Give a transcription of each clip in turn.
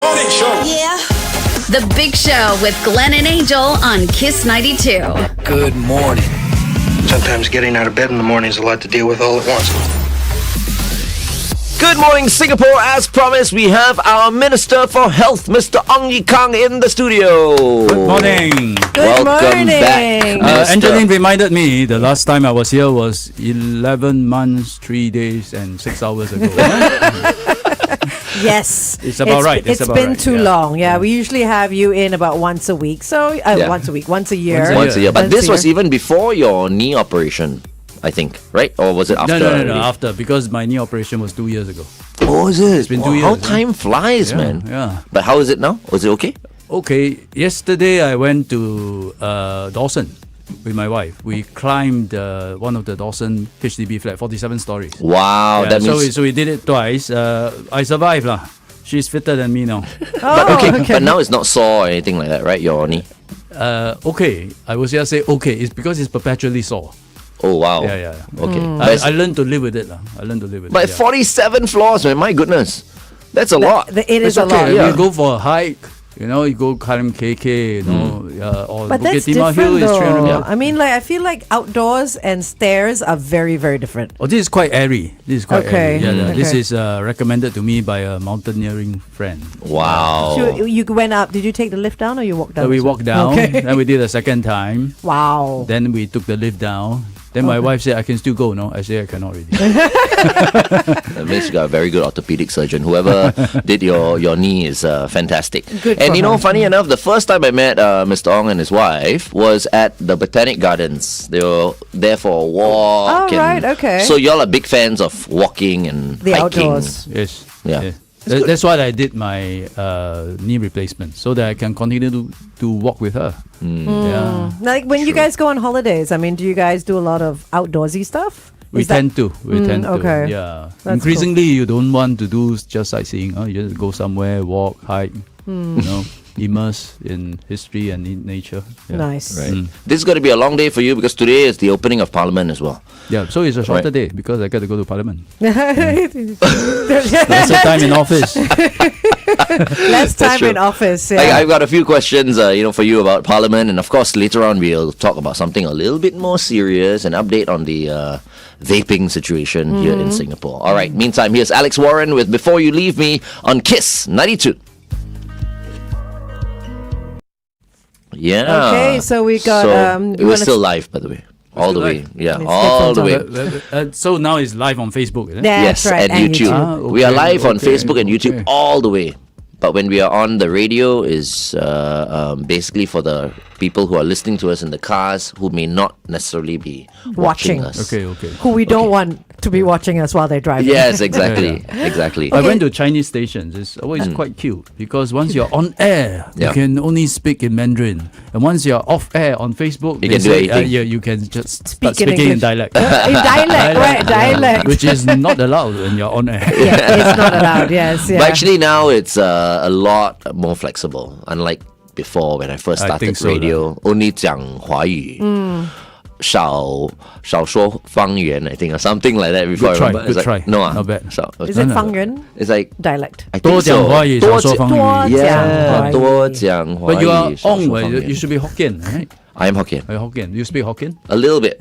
Morning show. Yeah. The Big Show with Glenn and Angel on Kiss 92. Good morning. Sometimes getting out of bed in the morning is a lot to deal with all at once. Good morning, Singapore. As promised, we have our Minister for Health, Mr. Ong Ye Kung, in the studio. Good morning. Welcome back, Minister. Angeline reminded me the last time I was here was 11 months, 3 days, and 6 hours ago. Yes. It's about right. It's about been right. too long. Yeah, we usually have you in about once a week. So, once a week, once a year. Once a year. But Once this a was year. even before your knee operation, I think, right? Or was it after? No, after, because my knee operation was 2 years ago. Oh, is it? It's been 2 years, How huh? time flies, Yeah, man. yeah. But how is it now? Was it okay? Okay, yesterday I went to Dawson with my wife. We climbed one of the Dawson HDB flat, 47 stories. Wow, that means... So we did it twice. I survived lah. She's fitter than me now. But now it's not sore or anything like that, right? Your knee? Okay, I would just say okay. It's because it's perpetually sore. Oh, wow. Yeah. Okay. I learned to live with it. I learned to live with But it. 47 floors, man, my goodness. That's a lot. It is a Okay, lot. yeah. you go for a hike, you go climb KK, or But Bukit that's Timah Hill different is 300 though. meters. I mean, like, I feel like outdoors and stairs are very, very different. Oh, this is quite airy. This is quite Okay. airy. Yeah, This Okay. is recommended to me by a mountaineering friend. Wow. So you went up. Did you take the lift down or you walked down? So we as well? walked down, Okay. then we did a second time, Wow. then we took the lift down. Then my wife said, I can still go, no? I said, I cannot really. That means you got a very good orthopedic surgeon. Whoever did your knee is fantastic. Good And for you know, her. funny enough, the first time I met Mr. Ong and his wife was at the Botanic Gardens. They were there for a walk. Oh, right, okay. So y'all are big fans of walking and The hiking. outdoors. Yes. Yeah. Yes. That's why I did my knee replacement, so that I can continue to walk with her. Yeah. Like when you guys go on holidays, I mean, do you guys do a lot of outdoorsy stuff? We Is that- tend to. We tend to. okay. Yeah. That's Increasingly, you don't want to do just sightseeing. You just go somewhere, walk, hike. Immerse in history and in nature. Yeah. Nice. Right. This is going to be a long day for you because today is the opening of Parliament as well. Yeah. So it's a shorter Right. day because I get to go to Parliament. Less Lesser time in office. time true. in office. Yeah. I've got a few questions, for you about Parliament, and of course later on we'll talk about something a little bit more serious, an update on the vaping situation here in Singapore. All right. Meantime, here's Alex Warren with "Before You Leave Me" on Kiss 92. Yeah. Okay, so we got, So you it was wanna still live, by the way, all the way. live? Yeah, It's all the different way. So now it's live on Facebook, is it? That's Yes, right. and YouTube. We are okay, live on okay, Facebook and YouTube okay. all the way. But when we are on the radio is basically for the people who are listening to us in the cars who may not necessarily be watching Watching. us. Okay. Who we don't want to be watching us while they're driving. Yes, exactly. Exactly. I went to Chinese stations. It's always quite cute because once you're on air, Yeah. you can only speak in Mandarin, and once you're off air on Facebook, You they can do say, anything. you can just Speak start in speaking in English. dialect. In dialect, right? Dialect. Which is not allowed when you're on air. Yeah, it's not allowed. Yes, yeah. But actually now it's a lot more flexible, unlike before when I first I started think so, radio. Only 讲华语。少说方言, I think, or something like that before. Good try, I remember. It's good like, try. No, Not bad. Is it Fangyuan? It's like Dialect. I 多 think 讲 so. 华语，少说方言。 Yeah, 多讲华语， But you are 少 on, 说 well, 方 you 言。 should be Hokkien, right? I am Hokkien. Are you Hokkien? You speak Hokkien? A little bit.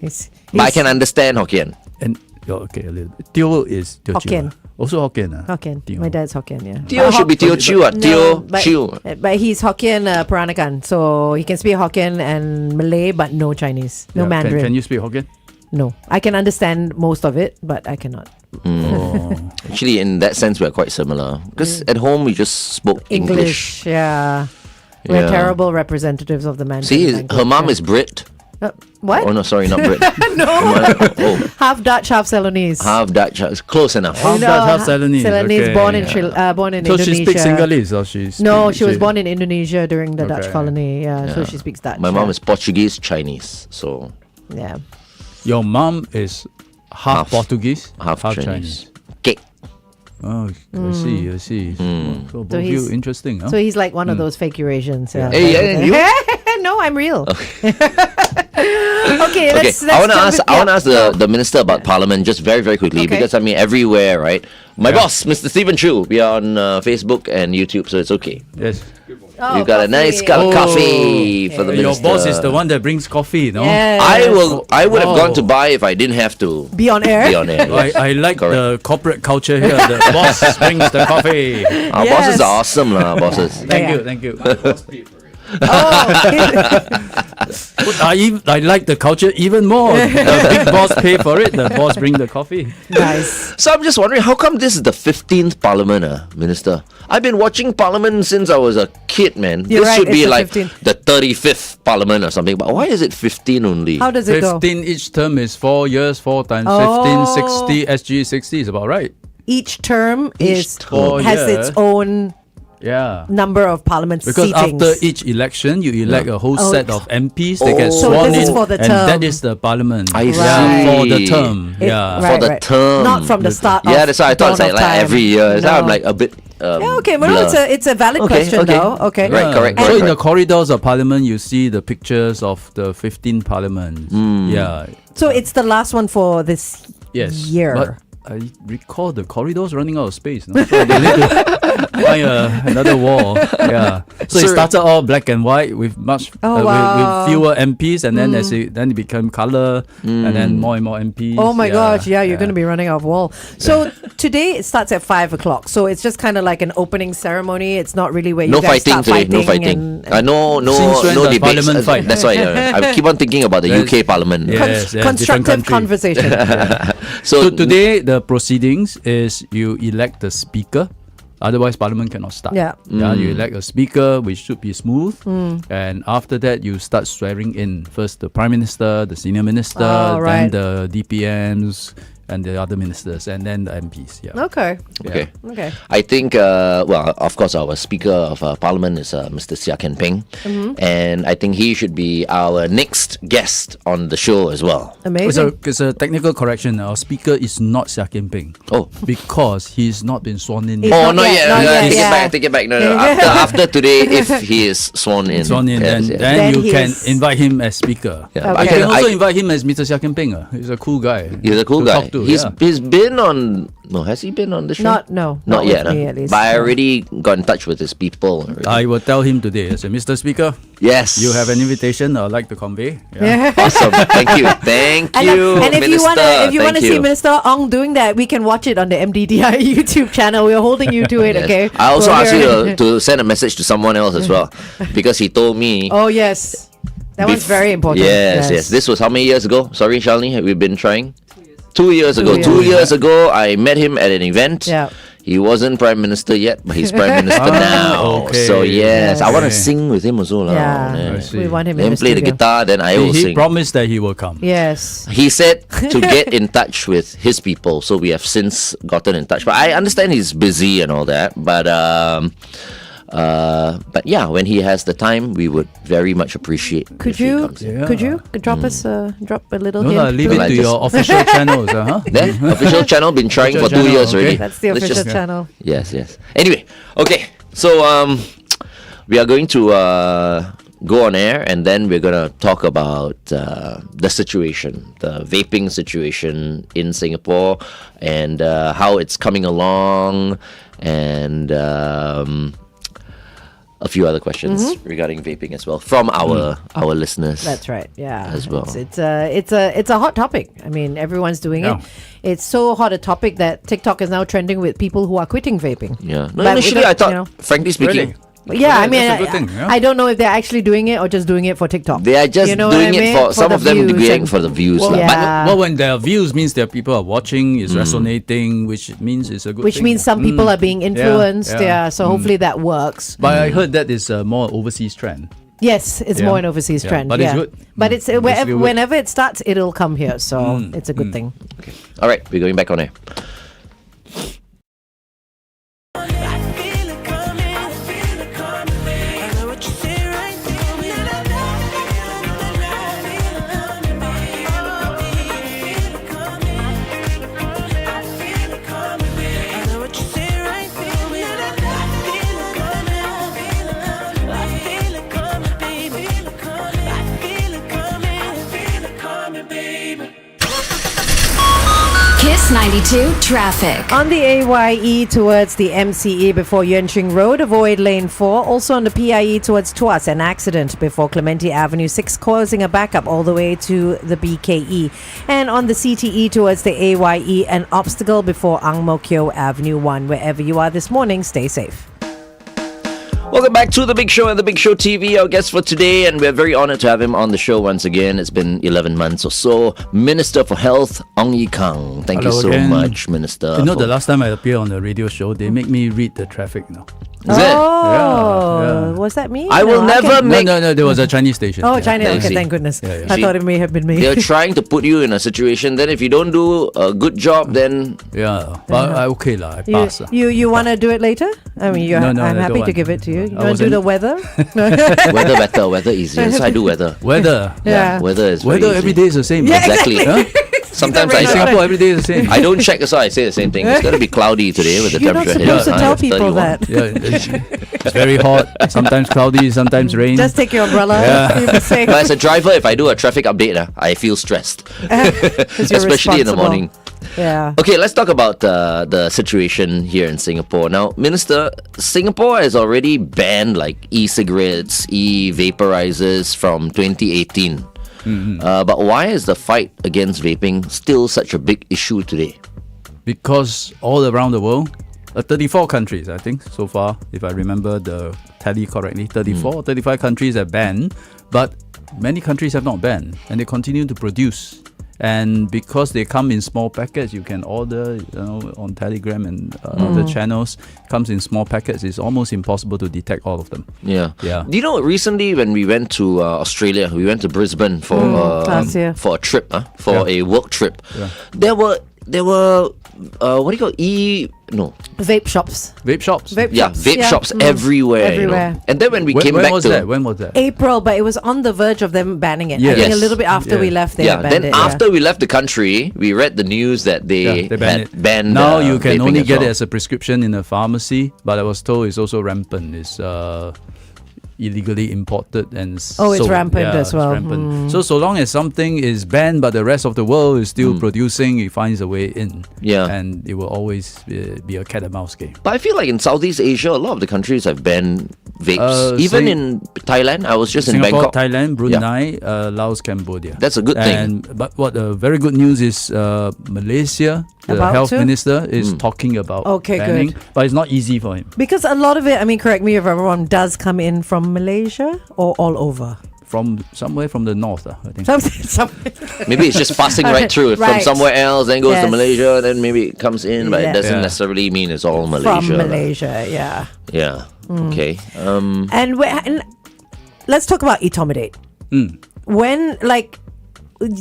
He's- But I he's can understand Hokkien. And okay, a little bit. Teo is Teochew. Hokkien. Also Hokkien. Hokkien. Teo. My dad's Hokkien, yeah. Teo should be Teochew. No, Teochew. but he's Hokkien Peranakan, so he can speak Hokkien and Malay, but no Chinese, no Yeah, Mandarin. Can you speak Hokkien? No, I can understand most of it, but I cannot. Oh. Actually, in that sense, we're quite similar. Because at home, we just spoke English. Yeah. We're Yeah. terrible representatives of the Mandarin See, language. her mom is Brit. What? Oh, no, sorry, not Brit. No. Oh, Half Dutch, half Ceylonese. half Dutch. Close enough. Half Dutch, half Ceylonese. Ceylonese, Okay. born in born in So Indonesia. she speaks Sinhalese, or No, she was born in Indonesia during the Dutch Okay. colony. Yeah, so Yeah. she speaks Dutch. My mom yeah. is Portuguese, Chinese. So, Yeah. Your mom is half Portuguese, half Chinese. Okay. Oh, I see. So both you he's- interesting, huh? So he's like one of those fake Eurasians. Yeah. Hey, yeah, and you? No, I'm real. Okay, Okay, let's I want to jump ask. in- I want to yeah. ask the minister about Parliament just very, very quickly Okay. because I mean everywhere, right? My boss, Mr. Stephen Chu, we are on Facebook and YouTube, so it's okay. Yes. Oh, We've got a nice cup of coffee for the Your minister. boss is the one that brings coffee, no? Yes. I would have gone to Oh. buy if I didn't have to Be on air. be on air. yes. I like Correct. the corporate culture here. The boss brings the coffee. Our Yes. bosses are awesome, lah. Bosses. Thank Yeah. you, thank you. Oh, I like the culture even more. The big boss pay for it. The boss bring the coffee. nice. So I'm just wondering, how come this is the 15th Parliament, Minister? I've been watching Parliament since I was a kid, man. You're this right, should be it's the like 15th. the 35th Parliament or something. But why is it 15 only? How does it go? 15 each term is 4 years, 4 times Oh. 15, 60, SG 60 is about right. Each term is term. has its own Yeah. number of parliament Because seatings. after each election, you elect a whole set of MPs. They get So sworn this is in, for the and term. that is the parliament. I Yeah, see. for the term. It- Yeah. right, For the right. term. Not from the start. Yeah, of that's why I thought it's dawn like of time. every year. So I'm No. like a bit. Yeah, okay, well, blur. it's a valid question though. Okay. Right, correct, So correct, in the correct. corridors of Parliament, you see the pictures of the 15 parliaments. Yeah. So it's the last one for this Yes. year. But I recall the corridors running out of space. No? So they need to find another wall. Yeah. So it Sir- started all black and white with much Oh, with wow. fewer MPs, and then then it became color, and then more and more MPs. Oh my gosh, yeah, you're going to be running out of wall. So today it starts at 5 o'clock. So it's just kind of like an opening ceremony. It's not really where you No guys fighting start today. No fighting. and- No Since when does debates. Parliament fight? That's why I keep on thinking about the Yes. UK Parliament. Yeah. Yes, different constructive country. conversation. So today the proceedings is you elect the speaker. Otherwise, Parliament cannot start. Yeah. You elect a speaker, which should be smooth, and after that, you start swearing in first the Prime Minister, the Senior Minister, Oh, right. then the DPMs, and the other ministers, and then the MPs. Yeah. Okay. Okay. Okay. I think, well, of course, our Speaker of Parliament is Mr. Seah Ken Peng. And I think he should be our next guest on the show as well. Amazing. It's a technical correction. Our speaker is not Seah Ken Peng. Oh. Because he's not been sworn in. He's yet. Oh, not not yet, yet. not yet, Take yeah. it back. Take it back. No. After today, if he is sworn in. Sworn in, Yes, then, yes. then Then you he can is- invite him as speaker. Yeah, Okay. You can also I- invite him as Mr. Seah Ken Peng. He's a cool guy. He's a cool to guy. talk to, He's yeah. been on. No, has he been on the show? Not yet. with me, huh? at least. But I No. already got in touch with his people. already. I will tell him today. I say, Mr. Speaker, Yes. you have an invitation I'd like to convey. Yeah. Awesome. Thank you. Thank And, you. and if you want to, Minister. if you want to Thank see Minister Ong doing that, we can watch it on the MDDI YouTube channel. We're holding you to it, Yes. okay? I also We're asked here. you to send a message to someone else as well because he told me. Oh yes, that one's very important. Yes. This was how many years ago? Sorry, Shalini, we've been trying. 2 years ago. 2 2 years. years ago, I met him at an event. Yeah. He wasn't Prime Minister yet, but he's Prime Minister now. okay. So yes, I want to Okay. sing with him also. lah. Yeah, I see. we want him in Then the play the studio. guitar, then I will He sing. promised that he will come. Yes. He said to get in touch with his people, so we have since gotten in touch. But I understand he's busy and all that. But yeah, when he has the time, we would very much appreciate. Could if he you comes in. Yeah. could you drop us drop a little No, hint? leave please? it I to just- your official channels. Huh? There, official channel been trying for Official 2 years channel, already. okay. That's the Let's official just- channel. Yes. Anyway, okay. So we are going to go on air, and then we're gonna talk about the situation, the vaping situation in Singapore, and how it's coming along, and a few other questions regarding vaping as well from our listeners. That's right. Yeah. As well. It's a hot topic. I mean, everyone's doing Yeah. it. It's so hot a topic that TikTok is now trending with people who are quitting vaping. Yeah. No, But initially we I don't- thought, you know. frankly speaking. Really? But yeah, I mean, that's a good thing, yeah. I don't know if they're actually doing it or just doing it for TikTok. They are just You know what doing I it mean? for some the of them views doing and- for the views. Well, lah. yeah. well, when there are views, means there are people are watching, it's resonating, which means it's a good Which thing. means some people are being influenced. Yeah. yeah. So hopefully that works. But I heard that is a more overseas trend. Yes, it's Yeah. more an overseas Yeah, trend. but it's good. But it's It's wherever, still good. whenever it starts, it'll come here. So it's a good thing. All right, we're going back on air. 92 traffic. On the AYE towards the MCE before Yuan Ching Road, avoid lane 4. Also on the PIE towards Tuas, an accident before Clementi Avenue 6, causing a backup all the way to the BKE. And on the CTE towards the AYE, an obstacle before Ang Mo Kio Avenue 1. Wherever you are this morning, stay safe. Welcome back to The Big Show and The Big Show TV, our guest for today, and we're very honored to have him on the show once again. It's been 11 months or so. Minister for Health, Ong Ye Kung. Thank Hello you so again. much, Minister. You know, the last time I appeared on the radio show, they make me read the traffic now. Is it? Yeah. Was that me? I will never can- make... No, there was a Chinese station. Oh, Yeah. China. Yeah, Okay, see. thank goodness. Yeah. I See, thought it may have been me. They're trying to put you in a situation, then if you don't do a good job, then... Yeah, but okay lah, I You, pass. you want to do it later? I mean, No, I'm I happy don't to want. give it to you. You I want to do wasn't- the weather? Weather better, weather easier. Yes, I do weather. Weather. Yeah. Weather is very Weather easy. every day is the same. Yeah, Exactly. Huh? Sometimes Either In way, Singapore, every day is the same. I don't check, so I say the same thing. It's going to be cloudy today with the You're not temperature supposed to high tell of people 31. that. Yeah, it's very hot. Sometimes cloudy. Sometimes rain. Just take your umbrella. Yeah. You'll be safe. But as a driver, if I do a traffic update, I feel stressed, 'Cause you're especially in the responsible. morning. Yeah. Okay, let's talk about the situation here in Singapore. Now, Minister, Singapore has already banned like e-cigarettes, e-vaporizers from 2018. But why is the fight against vaping still such a big issue today? Because all around the world, 34 countries, I think, so far, if I remember the tally correctly, 34, 35 countries have banned, but many countries have not banned, and they continue to produce. And because they come in small packets, you can order, on Telegram and other channels. Comes in small packets. It's almost impossible to detect all of them. Yeah. Yeah. Do you know, recently when we went to Australia, we went to Brisbane for last year. for a trip, for a work trip. Yeah. There were what do you call Vape shops. Vape shops. Vape shops everywhere. you know. Everywhere. And then when we When, came when back was to that? When was that? April, but it was on the verge of them banning it. I Yes. think a little bit after we Yeah. left, they yeah, banned then it. after we left the country, we read the news that they They ban had it. banned. Now you can vaping only as get well. it as a prescription in a pharmacy, but I was told it's also rampant. It's illegally imported and Oh, it's sold. rampant Yeah, as well. It's rampant. So long as something is banned, but the rest of the world is still producing, it finds a way in. Yeah. and it will always be a cat and mouse game. But I feel like in Southeast Asia, a lot of the countries have banned vapes. Even in Thailand, I was just in Singapore, Bangkok. Thailand, Brunei, Laos, Cambodia. That's a good thing. But what very good news is Malaysia, the About health to? minister is talking about Okay, banning, good. but it's not easy for him. Because a lot of it, I mean, correct me if I'm wrong, does come in from Malaysia or all over? From somewhere from the north, I think. Maybe it's just passing right through from Right. somewhere else, then goes to Yes. Malaysia, then maybe it comes in, but it Yeah. doesn't Yeah. necessarily mean it's all Malaysia. From Malaysia, yeah. Yeah. Okay. And let's talk about etomidate. When,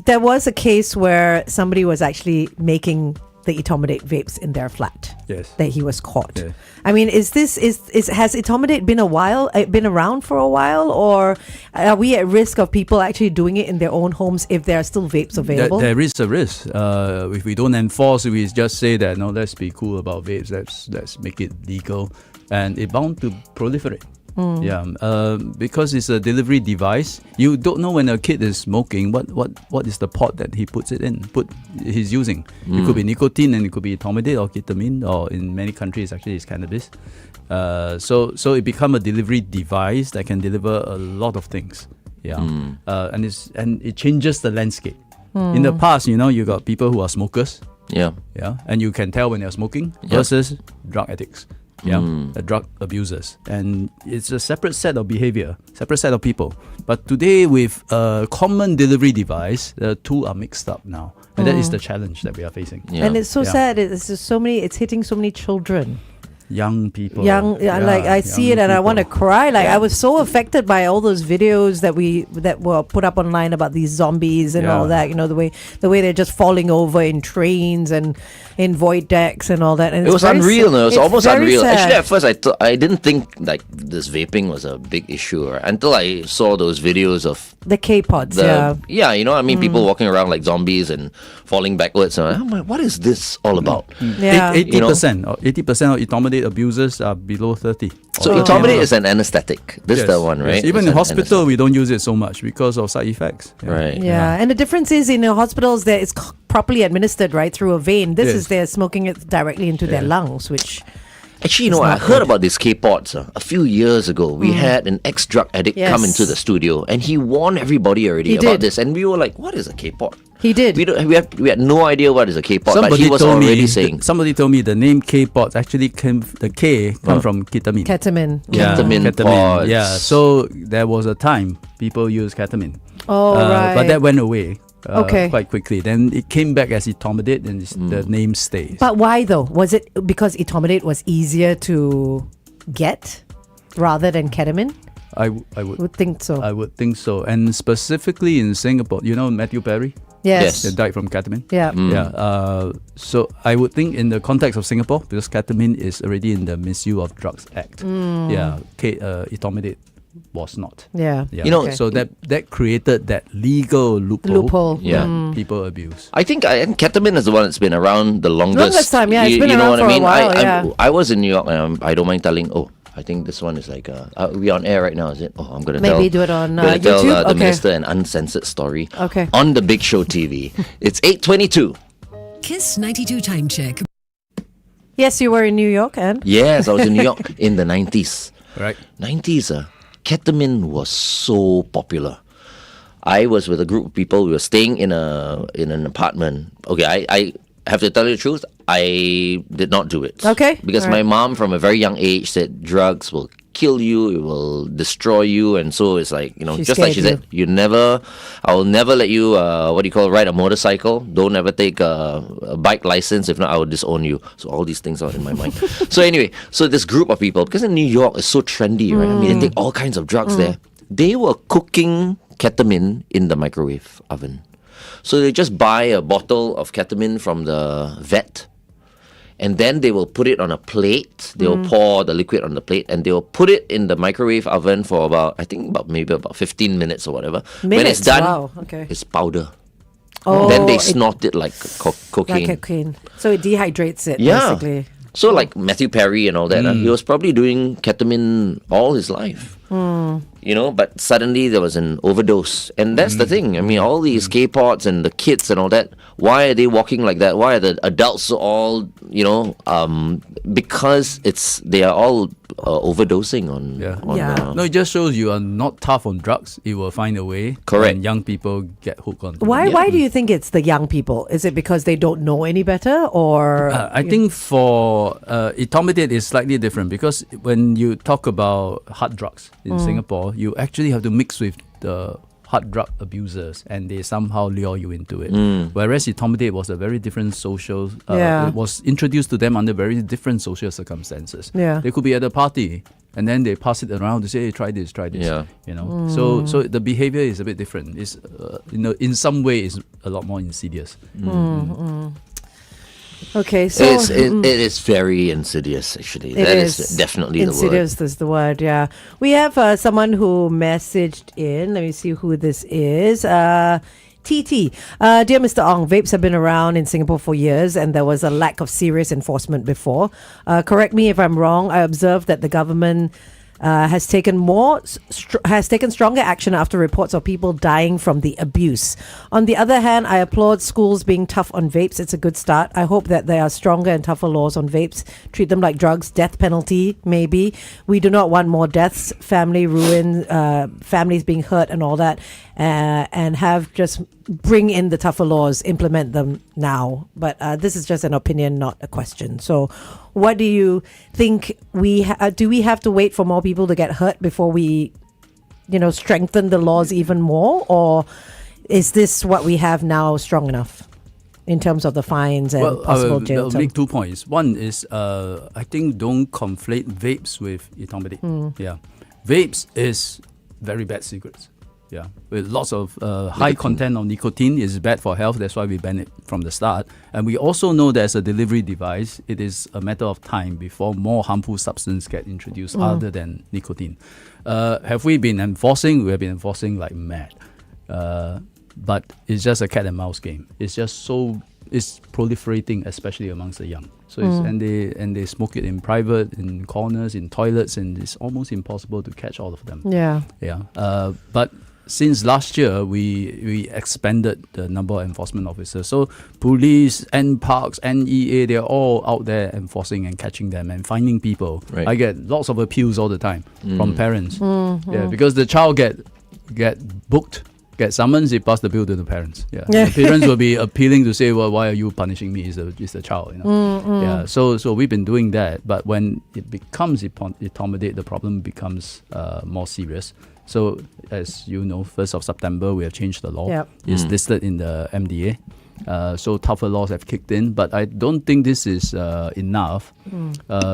there was a case where somebody was actually making the etomidate vapes in their flat. Yes. That he was caught. Yeah. I mean, has etomidate been around for a while, or are we at risk of people actually doing it in their own homes if there are still vapes available? There is a risk. If we don't enforce, we just say that no, let's be cool about vapes. Let's make it legal, and it's bound to proliferate. Yeah, because it's a delivery device. You don't know when a kid is smoking what is the pot that he puts it in. He's using. It could be nicotine, and it could be etomidate or ketamine, or in many countries actually it's cannabis. So it become a delivery device that can deliver a lot of things. Yeah, and it changes the landscape. In the past, you got people who are smokers. Yeah. Yeah, and you can tell when they're smoking versus drug addicts. Yeah, the drug abusers, and it's a separate set of behavior, separate set of people. But today, with a common delivery device, the two are mixed up now, and that is the challenge that we are facing. Yeah. And it's so Yeah. sad. It's just so many. It's hitting so many children. Young people, I see young it and I want to people. cry. I was so affected by all those videos that were put up online about these zombies and all that. The way they're just falling over in trains and in void decks and all that. And It was unreal. No? It was almost very unreal. sad. Actually, at first, I didn't think like this vaping was a big issue until I saw those videos of the KPods. people walking around like zombies and falling backwards. And I'm like, what is this all about? Yeah. 80% of etomidate etomidate abusers are below 30. So etomidate is an anesthetic. This is the one, right? Yes. Even It's in an hospital, we don't use it so much because of side effects. Right. Yeah, and the difference is in the hospitals that it's properly administered right through a vein. This is they're smoking it directly into their lungs, which Actually, you know, I heard about this KPods a few years ago. We had an ex-drug addict come into the studio, and he warned everybody already about this. And we were like, "What is a KPod?" he did. We had no idea what is a KPod, but he was already saying. Somebody told me the name KPods actually the K come from ketamine. Ketamine. Ketamine pods. Yeah, so there was a time people used ketamine. Oh, right. But that went away. Okay. Quite quickly. Then it came back as etomidate, and the name stays. But why though? Was it because etomidate was easier to get rather than ketamine? I would think so. I would think so. And specifically in Singapore, you know Matthew Perry? Yes. He died from ketamine. Yeah. Yeah. So I would think in the context of Singapore, because ketamine is already in the Misuse of Drugs Act. Yeah. Etomidate was not. Yeah. Yeah. You know, so that created that legal loophole. Yeah. People abuse. I think ketamine is the one that's been around the longest. Longest time, yeah. It's been you know around what for I mean? a while, I was in New York, and I don't mind telling. Oh, I think this one is like. Are we on air right now? Is it? Oh, I'm gonna Maybe do it on gonna YouTube. tell the Okay. minister an uncensored story. Okay. On the Big Show TV. It's 8:22. Kiss 92 time check. Yes, you were in New York, and Yes, I was in New York in the 90s. Right. 90s, ketamine was so popular. I was with a group of people. We were staying in an apartment. Okay, I have to tell you the truth. I did not do it. Okay, Because my mom, from a very young age, said drugs will kill you. It will destroy you. And so it's like, you know, She just like she scared said, I will never let you, ride a motorcycle. Don't ever take a bike license. If not, I will disown you. So all these things are in my mind. So anyway, so this group of people, because in New York, it's so trendy, right? I mean, they take all kinds of drugs there. They were cooking ketamine in the microwave oven. So they just buy a bottle of ketamine from the vet, and then they will put it on a plate. They will pour the liquid on the plate, and they will put it in the microwave oven for maybe about 15 minutes or whatever. When it's done, Wow. Okay. it's powder. Oh, Then they snort it like cocaine. like cocaine. So it dehydrates it, Yeah. basically. So like Matthew Perry and all that, he was probably doing ketamine all his life. You know, but suddenly there was an overdose. And that's the thing. I mean, all these K-pods and the kids and all that, why are they walking like that? Why are the adults all, because they are all overdosing on... No, it just shows you are not tough on drugs. It will find a way. Correct. And young people get hooked on. Why do you think it's the young people? Is it because they don't know any better, or I think for etomidate is slightly different, because when you talk about hard drugs in Singapore, you actually have to mix with the hard drug abusers, and they somehow lure you into it. Whereas etomidate was a very different social. It was introduced to them under very different social circumstances. Yeah. They could be at a party, and then they pass it around to say, "Hey, try this." Yeah. You know. So the behavior is a bit different. It's in some way is a lot more insidious. Okay, so it is very insidious, actually. That is definitely the word. Insidious is the word, yeah. We have someone who messaged in. Let me see who this is. TT. Dear Mr. Ong, vapes have been around in Singapore for years, and there was a lack of serious enforcement before. Correct me if I'm wrong. I observed that the government has taken stronger action after reports of people dying from the abuse. On the other hand, I applaud schools being tough on vapes. It's a good start. I hope that there are stronger and tougher laws on vapes. Treat them like drugs, death penalty, maybe. We do not want more deaths, family ruin, families being hurt and all that. And have just bring in the tougher laws, implement them now. But this is just an opinion, not a question. So what do you think do we have to wait for more people to get hurt before we, strengthen the laws even more? Or is this what we have now strong enough in terms of the fines and possible jail I'll term? make 2 points. One is, I think don't conflate vapes with etomidate. Yeah. Vapes is very bad cigarettes. Yeah, with lots of high content of nicotine is bad for health. That's why we ban it from the start. And we also know there's a delivery device. It is a matter of time before more harmful substances get introduced other than nicotine. Have we been enforcing? We have been enforcing like mad. But it's just a cat and mouse game. It's just so it's proliferating, especially amongst the young. So it's, and they smoke it in private, in corners, in toilets, and it's almost impossible to catch all of them. Yeah. But since last year, we expanded the number of enforcement officers. So police, NParks, NEA, they're all out there enforcing and catching them and finding people. Right. I get lots of appeals all the time from parents. Yeah, because the child get booked, get summons, they pass the bill to the parents. Yeah. The parents will be appealing to say, well, why are you punishing me? It's the child, you know. Yeah. So we've been doing that, but when it becomes etomidate, the problem becomes more serious. So, as you know, 1st of September, we have changed the law. Yep. It's listed in the MDA. So tougher laws have kicked in. But I don't think this is enough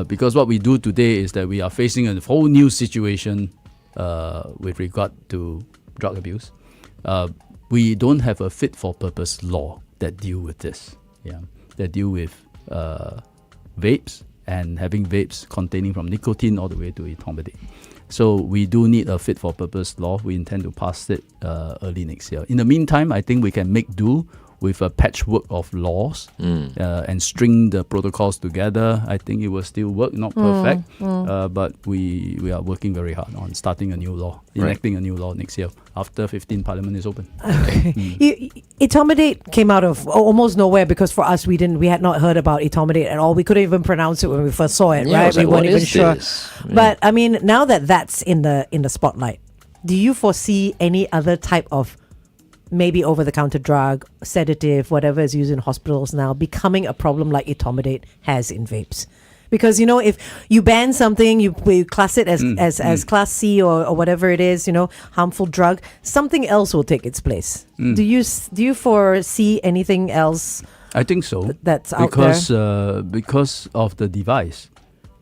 because what we do today is that we are facing a whole new situation with regard to drug abuse. We don't have a fit-for-purpose law that deal with this. Yeah, that deal with vapes and having vapes containing from nicotine all the way to etomidate. So we do need a fit-for-purpose law. We intend to pass it early next year. In the meantime, I think we can make do with a patchwork of laws and string the protocols together. I think it will still work, not perfect, but we are working very hard on starting a new law, enacting a new law next year after 15 Parliament is open. Etomidate came out of almost nowhere because for us we had not heard about etomidate at all. We couldn't even pronounce it when we first saw it, Yeah, I right? was We like, weren't what even is sure. this? But I mean, now that that's in the spotlight, do you foresee any other type of maybe over-the-counter drug, sedative, whatever is used in hospitals now, becoming a problem like etomidate has in vapes? Because, you know, if you ban something, you class it as class C or whatever it is, you know, harmful drug, something else will take its place. Do you foresee anything else? I think so. That's out there? Because of the device.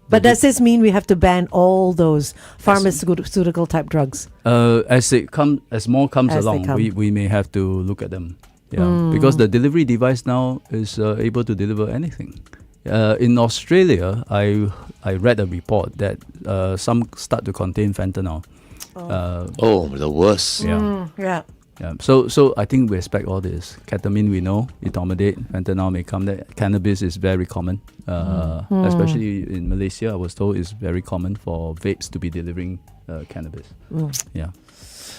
But does this mean we have to ban all those pharmaceutical type drugs? As more comes As they along, come. we may have to look at them. Yeah, because the delivery device now is able to deliver anything. In Australia, I read a report that some start to contain fentanyl. The worst. Yeah. Yeah. Yeah. So I think we expect all this. Ketamine, we know. Etomidate, fentanyl may come there. Cannabis is very common, especially in Malaysia. I was told it's very common for vapes to be delivering cannabis. Yeah.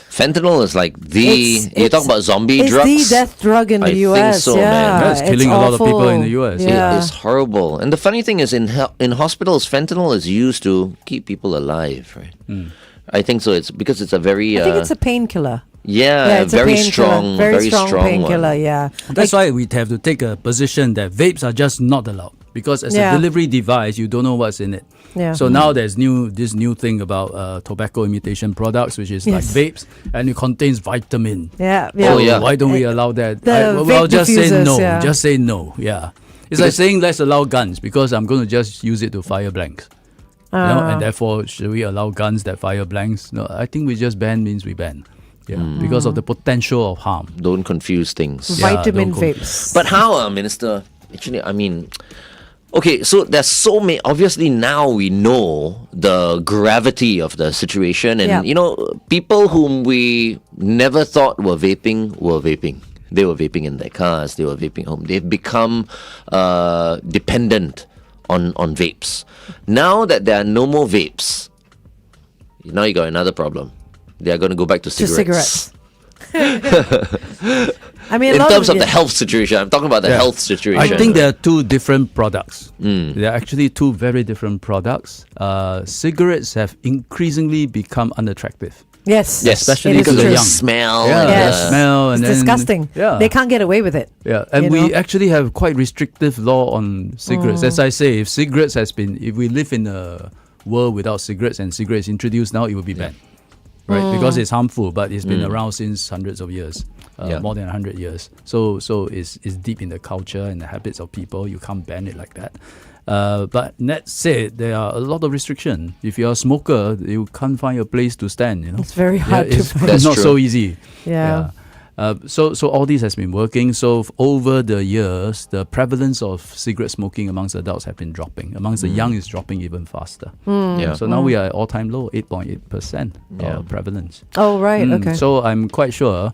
Fentanyl is like you talk about zombie it's drugs. It's the death drug in the I US. think so, yeah. man. That's killing a lot of people in the US. Yeah. It is horrible. And the funny thing is, in hospitals, fentanyl is used to keep people alive, right? I think so. It's because it's a very... I think it's a painkiller. Yeah, it's a very painkiller. strong, very strong one. painkiller. Yeah, That's why we have to take a position that vapes are just not allowed because as a delivery device, you don't know what's in it. Yeah. So now there's this new thing about tobacco imitation products, which is like vapes, and it contains vitamin. Yeah. Oh, yeah. Why don't we allow that? The Well, vape just say diffusers, no. yeah. Just say no. Yeah. It's like saying let's allow guns because I'm going to just use it to fire blanks. You know, and therefore, should we allow guns that fire blanks? No, I think we just ban means we ban. Yeah, because of the potential of harm. Don't confuse things. Vitamin don't go- vapes. But how, Minister? Actually, I mean... Okay, so there's so many... Obviously, now we know the gravity of the situation. And, you know, people whom we never thought were vaping. They were vaping in their cars. They were vaping home. They've become dependent on vapes. Now that there are no more vapes, now you got another problem. They are going to go back to cigarettes. I mean, In terms of the health situation, I'm talking about the health situation. I think there are two different products. There are actually two very different products. Cigarettes have increasingly become unattractive. Yes, especially it to is the true. young. smell. Yeah, Yes. the smell and It's then disgusting. Yeah, They can't get away with it. Yeah, and you we know? actually have quite restrictive law on cigarettes. As I say, if we live in a world without cigarettes and cigarettes introduced now, it would be banned. Right, because it's harmful, but it's been around since hundreds of years, more than 100 years. So it's deep in the culture and the habits of people. You can't ban it like that. But that said, there are a lot of restrictions. If you're a smoker, you can't find a place to stand. You know, It's very hard to it's find. That's not true. so easy. Yeah. So all this has been working. So over the years, the prevalence of cigarette smoking amongst adults have been dropping. Amongst the young, is dropping even faster. Yeah. So now we are at all-time low, 8.8% prevalence. Oh, right. Okay. So I'm quite sure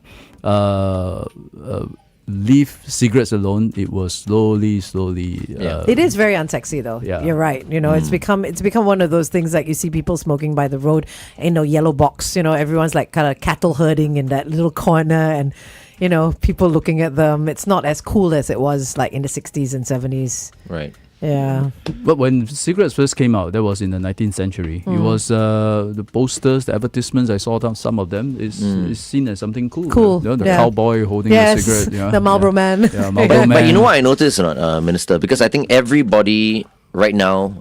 leave cigarettes alone, it will slowly. It is very unsexy, though. Yeah. You're right. You know, it's become one of those things like you see people smoking by the road in a yellow box. You know, everyone's like kind of cattle herding in that little corner, and you know, people looking at them. It's not as cool as it was like in the 60s and 70s. Right. Yeah. But when cigarettes first came out, that was in the 19th century. It was the posters, the advertisements. I saw some of them. Is seen as something cool. Cool, You know, the yeah. cowboy holding Yes, a cigarette. Yeah, the Marlboro Man. Yeah, Marlboro Man. But you know what I noticed, Minister? Because I think everybody right now,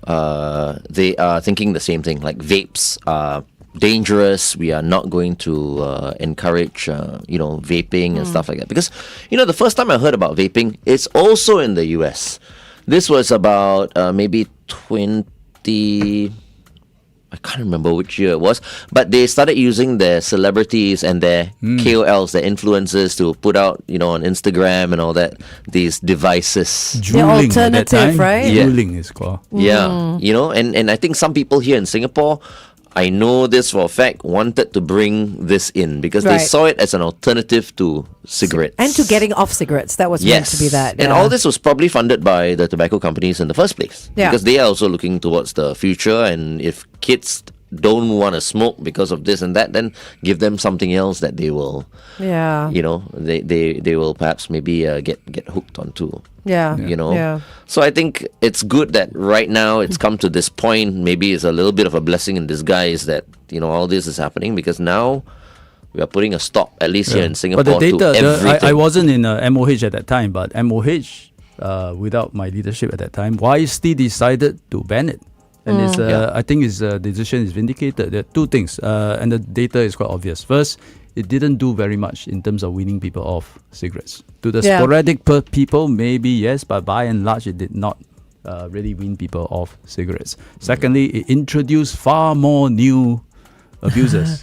they are thinking the same thing. Like vapes are dangerous. We are not going to encourage, vaping and stuff like that. Because, the first time I heard about vaping, it's also in the US. This was about maybe 20... I can't remember which year it was, but they started using their celebrities and their KOLs, their influencers, to put out, on Instagram and all that, these devices. Drooling at that alternative, time. right? Yeah. Drooling is called. Yeah, and I think some people here in Singapore, I know this for a fact, wanted to bring this in because they Right. saw it as an alternative to cigarettes. And to getting off cigarettes. That was meant to be that. And yeah. all this was probably funded by the tobacco companies in the first place. Yeah. Because they are also looking towards the future, and if kids don't want to smoke because of this and that, then give them something else that they will, Yeah. they will perhaps maybe get hooked onto. Yeah. Yeah. So I think it's good that right now it's come to this point. Maybe it's a little bit of a blessing in disguise that all this is happening, because now we are putting a stop, at least here in Singapore, But the to data, everything. I wasn't in MOH at that time, but MOH, without my leadership at that time, wisely decided to ban it. And it's, I think his decision is vindicated. There are two things, and the data is quite obvious. First, it didn't do very much in terms of weaning people off cigarettes. To the sporadic people, maybe yes, but by and large, it did not really wean people off cigarettes. Secondly, it introduced far more new abusers,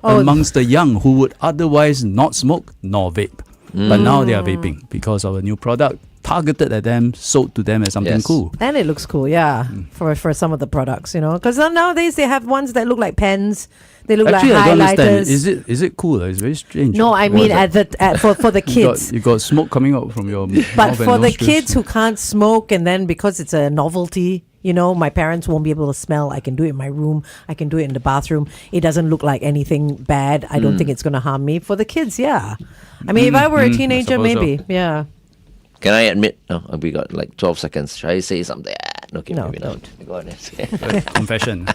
amongst the young who would otherwise not smoke nor vape. But now they are vaping because of a new product targeted at them, sold to them as something Yes. cool. And it looks cool, yeah, for some of the products, Because nowadays they have ones that look like pens. They look Actually, I like don't highlighters. understand. Is it cool? It's very strange. No, I mean for the kids. You got smoke coming out from your But mouth for and the nostrils. kids who can't smoke, and then because it's a novelty, my parents won't be able to smell. I can do it in my room. I can do it in the bathroom. It doesn't look like anything bad. I don't think it's going to harm me. For the kids, yeah. I mean, if I were a teenager, suppose so. maybe, yeah. Can I admit? No, we got like 12 seconds. Shall I say something? Okay, No, maybe not. Go on. Confession.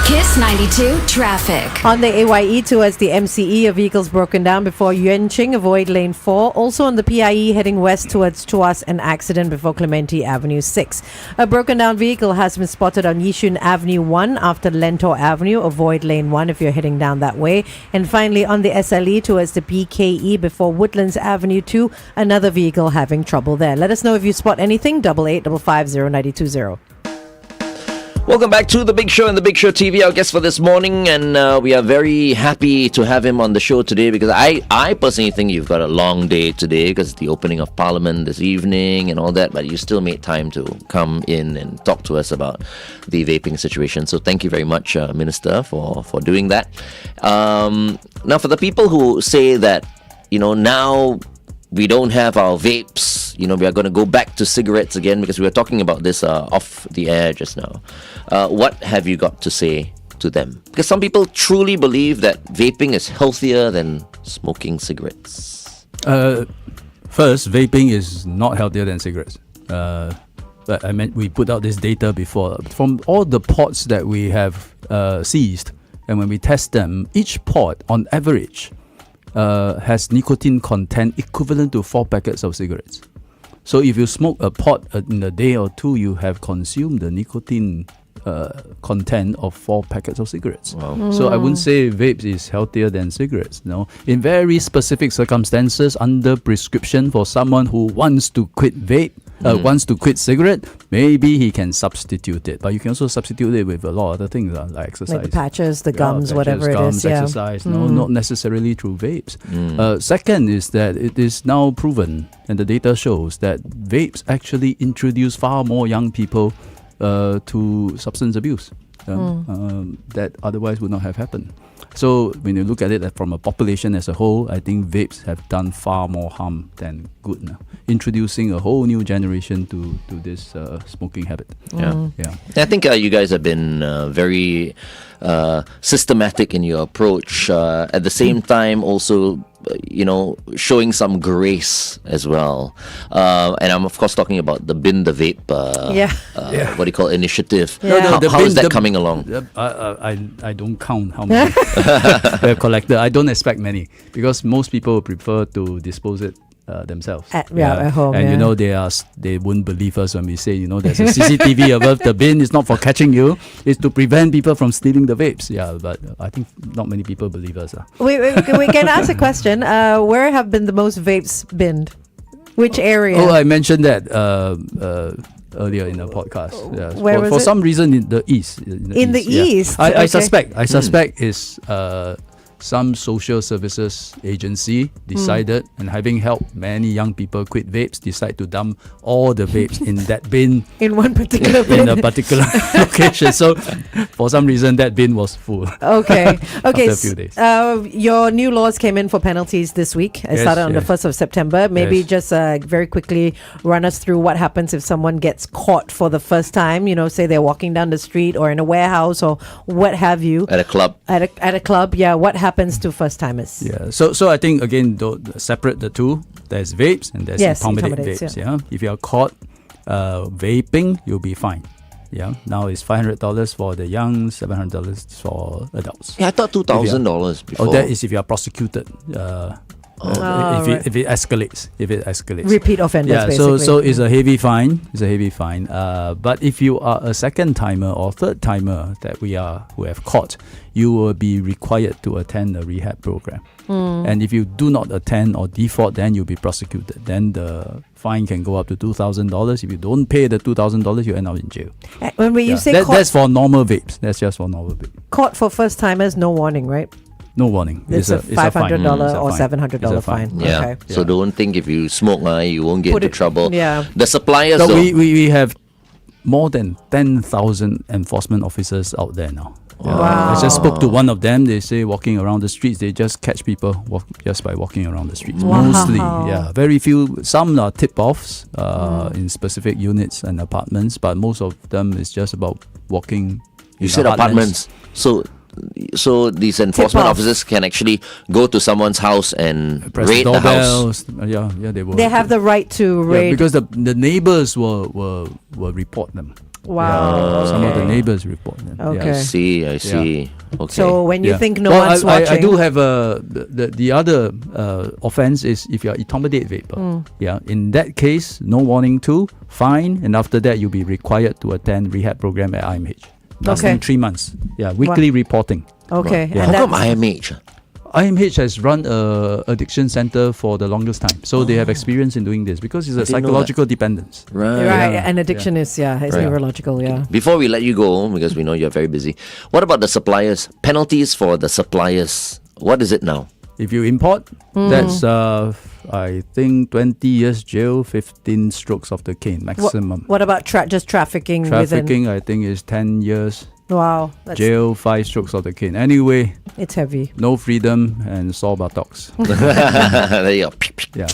Kiss 92 traffic. On the AYE towards the MCE, a vehicle's broken down before Yuanqing. Avoid lane 4. Also on the PIE heading west towards Tuas, an accident before Clementi Avenue 6. A broken down vehicle has been spotted on Yishun Avenue 1 after Lentor Avenue. Avoid lane 1 if you're heading down that way. And finally on the SLE towards the PKE before Woodlands Avenue 2, another vehicle having trouble there. Let us know if you spot anything. 88550920. Welcome back to The Big Show and The Big Show TV, our guest for this morning. And we are very happy to have him on the show today, because I personally think you've got a long day today because it's the opening of Parliament this evening and all that. But you still made time to come in and talk to us about the vaping situation. So thank you very much, Minister, for doing that. Now, for the people who say that, now we don't have our vapes, we are going to go back to cigarettes again, because we were talking about this off the air just now. What have you got to say to them? Because some people truly believe that vaping is healthier than smoking cigarettes. First, vaping is not healthier than cigarettes. But I meant we put out this data before. From all the pods that we have seized, and when we test them, each pod, on average, has nicotine content equivalent to 4 packets of cigarettes. So if you smoke a pod in a day or two, you have consumed the nicotine content of 4 packets of cigarettes. Wow. So I wouldn't say vapes is healthier than cigarettes. No, in very specific circumstances, under prescription for someone who wants to quit vape, wants to quit cigarette, maybe he can substitute it. But you can also substitute it with a lot of other things, like exercise. Like the patches, the gums, Patches, whatever gums, it is. Yeah. exercise. No, not necessarily through vapes. Second is that it is now proven, and the data shows that vapes actually introduce far more young people to substance abuse that otherwise would not have happened. So when you look at it from a population as a whole, I think vapes have done far more harm than good now, introducing a whole new generation to this smoking habit. Yeah. Yeah. I think you guys have been very systematic in your approach. At the same time, also, showing some grace as well. And I'm of course talking about the Bin the Vape, what do you call it, initiative. Yeah. How is that coming along? I don't count how many we have collected. I don't expect many because most people prefer to dispose it themselves. At home. And they wouldn't believe us when we say, there's a CCTV above the bin. It's not for catching you. It's to prevent people from stealing the vapes. Yeah, but I think not many people believe us. We can ask a question. Where have been the most vapes binned? Which area? Oh, I mentioned that earlier in the podcast. Yeah. Where was for it? some reason in the east. In the yeah. east? I Okay. suspect is some social services agency decided, and having helped many young people quit vapes, decide to dump all the vapes in that bin In one particular bin. in a particular location. So for some reason that bin was full. Okay. After a few days. Your new laws came in for penalties this week. It Yes, started on the yes. 1st of September. Maybe Yes. just very quickly run us through what happens if someone gets caught for the first time. Say they're walking down the street or in a warehouse or what have you. At a club. At a club, yeah. What happens to first timers? Yeah, so I think again, separate the two. There's vapes and there's Yes, intermediate intermediates, vapes. Yeah, if you are caught vaping, you'll be fined. Yeah, now it's $500 for the young, $700 for adults. Yeah, I thought $2,000 before. Oh, that is if you are prosecuted. right. If it escalates, Repeat offenders, yeah, basically. so it's a heavy fine. But if you are a second timer or third timer who have caught, you will be required to attend a rehab program. And if you do not attend or default, then you'll be prosecuted. Then the fine can go up to $2,000. If you don't pay the $2,000, you end up in jail. When you say that's for normal vapes. That's just for normal vapes. caught for first timers, no warning, right? No warning. It's a $500 or It's a $700 fine. Yeah. Okay. So don't think if you smoke, you won't get Put into it- trouble. yeah. The suppliers, So though, we have more than 10,000 enforcement officers out there now. Wow. I just spoke to one of them. They say walking around the streets, they just catch people just by walking around the streets. Wow. Mostly, yeah. Very few. Some are tip-offs in specific units and apartments, but most of them is just about walking. you in said the heartlands. apartments. So these enforcement Tip-off. officers can actually go to someone's house and Press raid the house. doorbells. Yeah, they will. They have the right to Yeah, raid. because the neighbors will report them. Wow. Some of the Okay. neighbors report them. Yeah. Okay. I see. Okay. So when you Yeah. think no Well, one's I watching, do have the other offense is if you are intermediate vapor. Yeah, in that case, no warning too, fine, and after that you'll be required to attend rehab program at IMH. Lasting Okay. 3 months. Yeah, weekly reporting. okay, Yeah. and How come that's- IMH? IMH has run a addiction center for the longest time, so they have experience in doing this because it's a didn't know that. psychological dependence. Right. right, Yeah. and addiction is it's Right. neurological, yeah. Before we let you go, because we know you're very busy, what about the suppliers? Penalties for the suppliers. What is it now? If you import, that's I think 20 years jail, 15 strokes of the cane maximum. What about just trafficking? Trafficking, I think, is 10 years. Wow, that's, Jail, 5 strokes of the cane. Anyway, it's heavy. no freedom and sore buttocks. There you go. Yeah.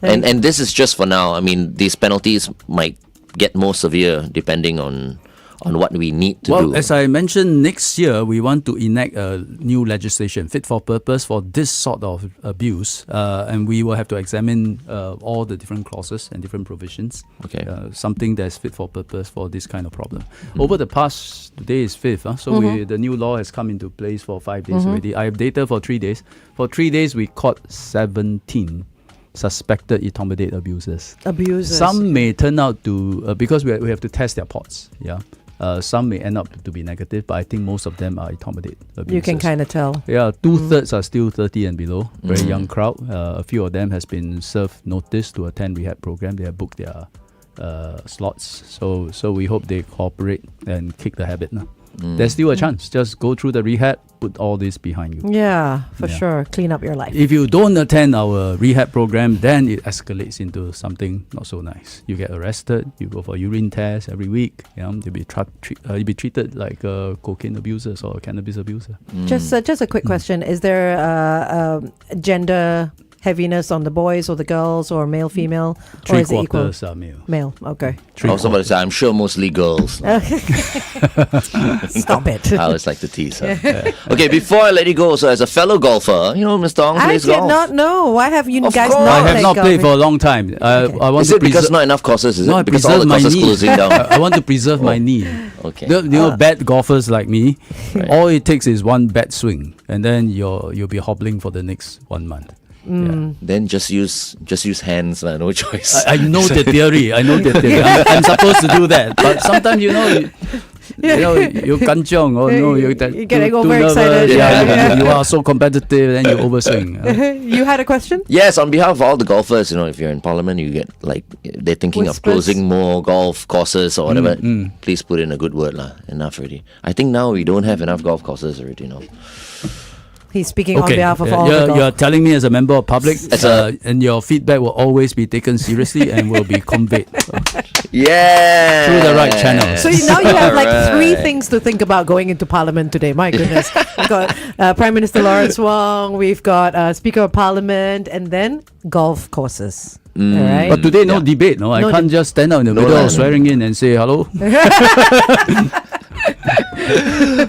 And this is just for now. I mean, these penalties might get more severe depending on what we need to Well, do. as I mentioned, next year we want to enact a new legislation fit for purpose for this sort of abuse, and we will have to examine all the different clauses and different provisions. Okay. Something that's fit for purpose for this kind of problem. Over the past, today is 5th, so the new law has come into place for 5 days already. I have data for 3 days. For 3 days, we caught 17 suspected intermediate abusers. Abusers. Some may turn out to because we have to test their pods. Yeah. Some may end up to be negative, but I think most of them are intermediate abusers. You can kind of tell. Yeah, 2/3 are still 30 and below. Very young crowd. A few of them has been served notice to attend rehab program. They have booked their slots. So we hope they cooperate and kick the habit now. there's still a chance. Just go through the rehab, put all this behind you. Yeah, for sure. Clean up your life. If you don't attend our rehab program, then it escalates into something not so nice. You get arrested. You go for urine tests every week. You'll be treated like cocaine abusers or cannabis abuser. Just a quick question: is there gender heaviness on the boys or the girls or male, female, or is it equal? 3/4 are male. Male. Okay. I was about to say, I'm sure mostly girls. Stop it. I always like to tease her. Okay, before I let you go, so as a fellow golfer, Mr. Ong I plays did golf. not know. Why have you Of guys course. not I have not played golf? for a long time. I want Is to it because not enough courses? Is No, I it because all the preserve my courses knee. closing down? I want to preserve my knee. Okay. Bad golfers like me, all it takes is one bad swing, and then you'll be hobbling for the next 1 month. Then just use hands, no choice. I know the theory. I'm I'm supposed to do that, but sometimes you kanchong or you're getting too overexcited. nervous. You are so competitive, then you overswing. You had a question? Yes, on behalf of all the golfers, if you're in Parliament, you get they're thinking of Whispers. closing more golf courses or whatever. Please put in a good word, lah. Enough already. I think now we don't have enough golf courses already. He's speaking on behalf of all the you're golf. telling me as a member of public, and your feedback will always be taken seriously and will be conveyed Yeah, through the right channels. So now you have like three Alright. things to think about going into Parliament today. My goodness. We've got Prime Minister Lawrence Wong, we've got Speaker of Parliament, and then golf courses. All right. But today, no debate. No, I can't just stand out in the middle of swearing in and say hello.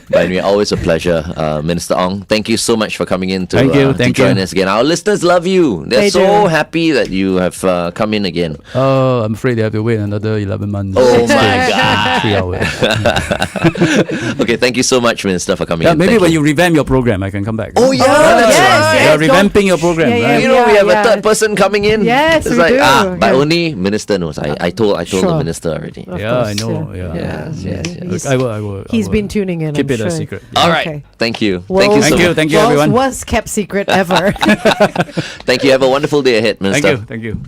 But anyway, always a pleasure, Minister Ong. Thank you so much for coming in to, Thank you, to thank join you. us again. Our listeners love you. They're They so do. happy that you have come in again. I'm afraid they have to wait another 11 months. Oh my God. 3 hours. Okay, thank you so much, Minister, for coming Yeah, in. maybe Thank when you revamp your program, I can come back. Oh yeah, that's yes, right. yes. You're revamping your program, Yeah, right? We have Yeah. a third person coming in. Yes, it's we like, do. but Yeah. only Minister knows. I told the Sure. Minister already. Of Yeah, I course, know. yeah. Yeah. Yes. He's- I will. He's been tuning in. Keep I'm it a sure. secret. All right. Okay. Thank you. Well, Thank you so Thank you. much. Thank you, World's everyone. worst kept secret ever. Thank you. Have a wonderful day ahead, Minister. Thank you.